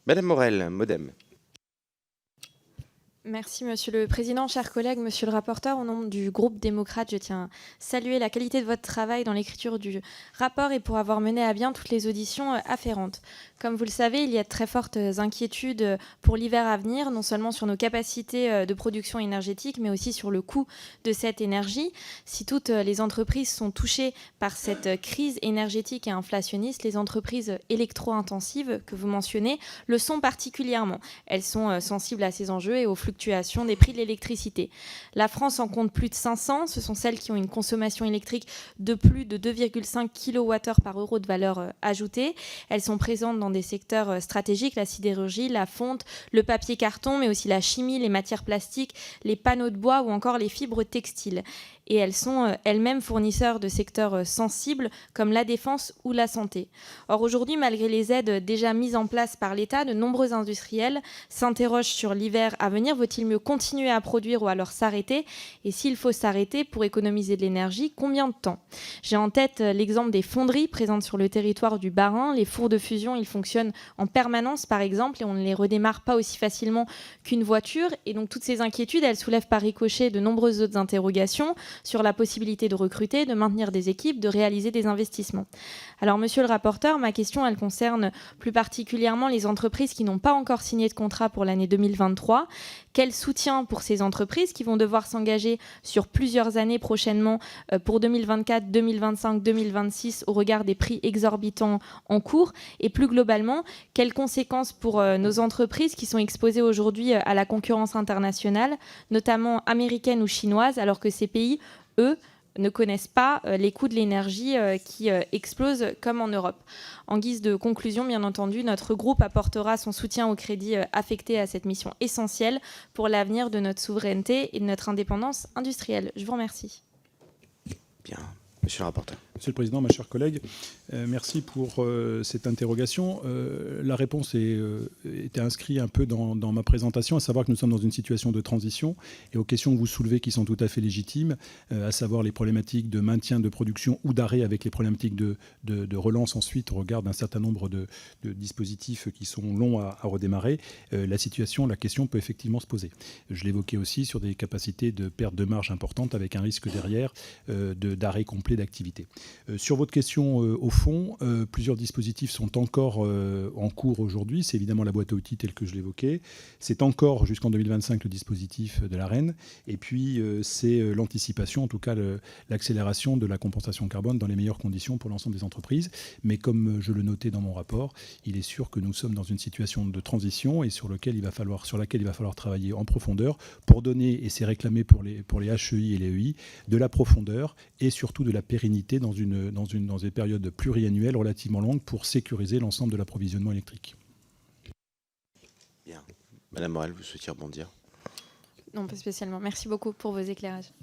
Madame Morel, Modem. Merci Monsieur le Président, chers collègues, Monsieur le rapporteur. Au nom du groupe démocrate, je tiens à saluer la qualité de votre travail dans l'écriture du rapport et pour avoir mené à bien toutes les auditions afférentes. Comme vous le savez, il y a de très fortes inquiétudes pour l'hiver à venir, non seulement sur nos capacités de production énergétique, mais aussi sur le coût de cette énergie. Si toutes les entreprises sont touchées par cette crise énergétique et inflationniste, les entreprises électro-intensives que vous mentionnez le sont particulièrement. Elles sont sensibles à ces enjeux et aux fluctuations des prix de l'électricité. La France en compte plus de 500. Ce sont celles qui ont une consommation électrique de plus de 2,5 kWh par euro de valeur ajoutée. Elles sont présentes dans des secteurs stratégiques, la sidérurgie, la fonte, le papier carton, mais aussi la chimie, les matières plastiques, les panneaux de bois ou encore les fibres textiles. Et elles sont elles-mêmes fournisseurs de secteurs sensibles comme la défense ou la santé. Or aujourd'hui, malgré les aides déjà mises en place par l'État, de nombreux industriels s'interrogent sur l'hiver à venir. Vaut-il mieux continuer à produire ou alors s'arrêter? Et s'il faut s'arrêter pour économiser de l'énergie, combien de temps? J'ai en tête l'exemple des fonderies présentes sur le territoire du Bas-Rhin. Les fours de fusion, ils fonctionnent en permanence par exemple et on ne les redémarre pas aussi facilement qu'une voiture. Et donc toutes ces inquiétudes, elles soulèvent par ricochet de nombreuses autres interrogations sur la possibilité de recruter, de maintenir des équipes, de réaliser des investissements. Alors, monsieur le rapporteur, ma question, elle concerne plus particulièrement les entreprises qui n'ont pas encore signé de contrat pour l'année 2023. Quel soutien pour ces entreprises qui vont devoir s'engager sur plusieurs années prochainement pour 2024, 2025, 2026 au regard des prix exorbitants en cours? Et plus globalement, quelles conséquences pour nos entreprises qui sont exposées aujourd'hui à la concurrence internationale, notamment américaine ou chinoise, alors que ces pays, eux, ne connaissent pas les coûts de l'énergie qui explosent comme en Europe. En guise de conclusion, bien entendu, notre groupe apportera son soutien aux crédits affectés à cette mission essentielle pour l'avenir de notre souveraineté et de notre indépendance industrielle. Je vous remercie. Bien, monsieur le rapporteur. Monsieur le Président, ma chère collègue, merci pour cette interrogation. La réponse était inscrite un peu dans ma présentation, à savoir que nous sommes dans une situation de transition et aux questions que vous soulevez qui sont tout à fait légitimes, à savoir les problématiques de maintien de production ou d'arrêt avec les problématiques de relance ensuite au regard d'un certain nombre de dispositifs qui sont longs à redémarrer. La question peut effectivement se poser. Je l'évoquais aussi sur des capacités de perte de marge importantes avec un risque derrière d'arrêt complet d'activité. Sur votre question au fond, plusieurs dispositifs sont encore en cours aujourd'hui. C'est évidemment la boîte à outils telle que je l'évoquais. C'est encore jusqu'en 2025 le dispositif de l'AREN. Et puis c'est l'anticipation, en tout cas l'accélération de la compensation carbone dans les meilleures conditions pour l'ensemble des entreprises. Mais comme je le notais dans mon rapport, il est sûr que nous sommes dans une situation de transition et sur laquelle il va falloir travailler en profondeur pour donner, et c'est réclamé pour les HEI et les EI, de la profondeur et surtout de la pérennité dans des périodes pluriannuelles relativement longues pour sécuriser l'ensemble de l'approvisionnement électrique. Bien. Madame Morel, vous souhaitiez rebondir? Non, pas spécialement. Merci beaucoup pour vos éclairages.